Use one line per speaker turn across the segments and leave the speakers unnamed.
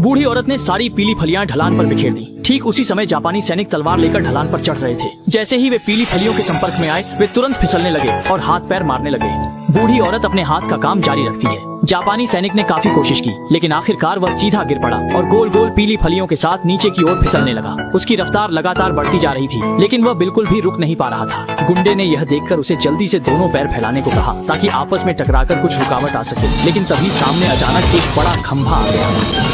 बूढ़ी औरत ने सारी पीली फलियां ढलान पर बिखेर दी। ठीक उसी समय जापानी सैनिक तलवार लेकर ढलान पर चढ़ रहे थे। जैसे ही वे पीली फलियों के संपर्क में आए, वे तुरंत फिसलने लगे और हाथ पैर मारने लगे। बूढ़ी औरत अपने हाथ का काम जारी रखती है। जापानी सैनिक ने काफी कोशिश की, लेकिन आखिरकार वह सीधा गिर पड़ा और गोल गोल पीली फलियों के साथ नीचे की ओर फिसलने लगा। उसकी रफ्तार लगातार बढ़ती जा रही थी, लेकिन वह बिल्कुल भी रुक नहीं पा रहा था। गुंडे ने यह देखकर उसे जल्दी से दोनों पैर फैलाने को कहा ताकि आपस में टकराकर कुछ रुकावट आ सके, लेकिन तभी सामने अचानक एक बड़ा खंभा आ गया।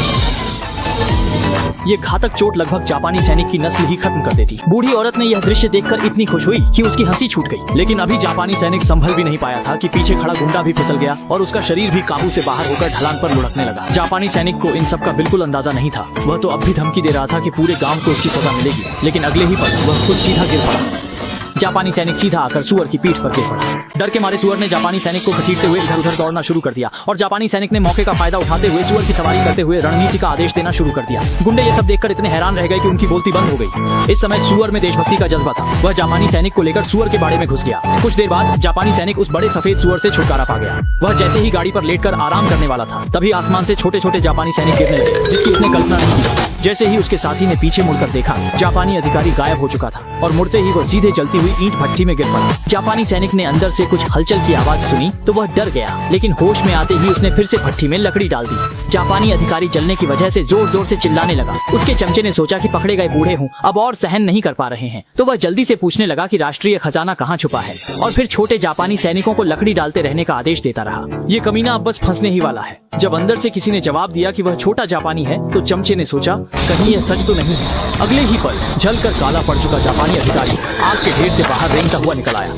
ये घातक चोट लगभग जापानी सैनिक की नस्ल ही खत्म कर देती। बूढ़ी औरत ने यह दृश्य देखकर इतनी खुश हुई कि उसकी हंसी छूट गई, लेकिन अभी जापानी सैनिक संभल भी नहीं पाया था कि पीछे खड़ा गुंडा भी फिसल गया और उसका शरीर भी काबू से बाहर होकर ढलान पर लुढ़कने लगा। जापानी सैनिक को इन सब का बिल्कुल अंदाजा नहीं था। वह तो अब भी धमकी दे रहा था कि पूरे गाँव को उसकी सजा मिलेगी, लेकिन अगले ही पल वह खुद सीधा गिर पड़ा। जापानी सैनिक सीधा आकर सुअर की पीठ पर गिर पड़ा। डर के मारे सुअर ने जापानी सैनिक को घसीटते हुए इधर उधर दौड़ना शुरू कर दिया और जापानी सैनिक ने मौके का फायदा उठाते हुए सुअर की सवारी करते हुए रणनीति का आदेश देना शुरू कर दिया। गुंडे ये सब देखकर इतने हैरान रह गए कि उनकी बोलती बंद हो गई। इस समय सुअर में देशभक्ति का जज्बा था। वह जापानी सैनिक को लेकर सुअर के बाड़े में घुस गया। कुछ देर बाद जापानी सैनिक उस बड़े सफेद सुअर से छुटकारा पा गया। वह जैसे ही गाड़ी पर लेटकर आराम करने वाला था, तभी आसमान से छोटे छोटे जापानी सैनिक गिरने लगे, जिसकी उसने कल्पना नहीं की। जैसे ही उसके साथी ने पीछे मुड़कर देखा, जापानी अधिकारी गायब हो चुका था और मुड़ते ही वह सीधे जलती हुई ईंट भट्टी में गिर पड़ा। जापानी सैनिक ने अंदर से कुछ हलचल की आवाज सुनी तो वह डर गया, लेकिन होश में आते ही उसने फिर से भट्टी में लकड़ी डाल दी। जापानी अधिकारी जलने की वजह से जोर जोर से चिल्लाने लगा। उसके चमचे ने सोचा कि पकड़े गए बूढ़े हूँ, अब और सहन नहीं कर पा रहे हैं, तो वह जल्दी से पूछने लगा कि राष्ट्रीय खजाना कहाँ छुपा है, और फिर छोटे जापानी सैनिकों को लकड़ी डालते रहने का आदेश देता रहा। ये कमीना अब बस फंसने ही वाला है। जब अंदर से किसी ने जवाब दिया कि वह छोटा जापानी है, तो चमचे ने सोचा कहीं यह सच तो नहीं है। अगले ही पल जलकर काला पड़ चुका जापानी अधिकारी आग के ढेर से बाहर रेंगता हुआ निकल आया।